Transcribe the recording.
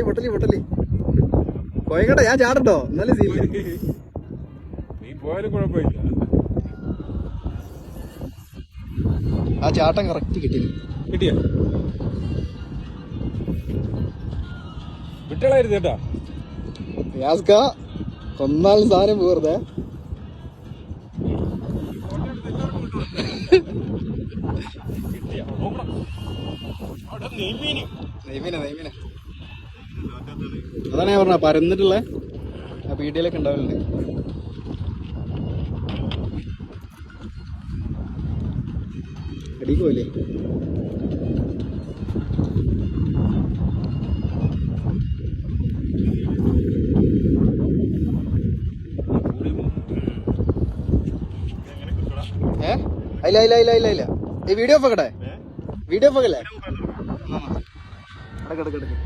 പൊട്ടലി കോയങ്ങട്ടെ, ഞാൻ ചാടട്ടോ എന്നാലും സീൻ. നീ പോയാലും കുഴപ്പമില്ല. ആ ചാട്ടം കറക്റ്റ് കിട്ടിയ വിട്ടളായിരുന്നു കേട്ടാ. യാസ്ക കൊന്നാലും സാധനം പോകരുതേ. നെയ്മീന അതാണ് ഞാൻ പറഞ്ഞ പരന്നിട്ടുള്ള ആ പീടിയിലൊക്കെ ഉണ്ടാവലുണ്ട്. അടിക്ക് പോലെ ഇല്ല ഈ വീഡിയോ ഓഫാക്കട്ടെ, വീഡിയോ ഓഫാക്കല്ലേ? കിടക്ക് വീഡിയോ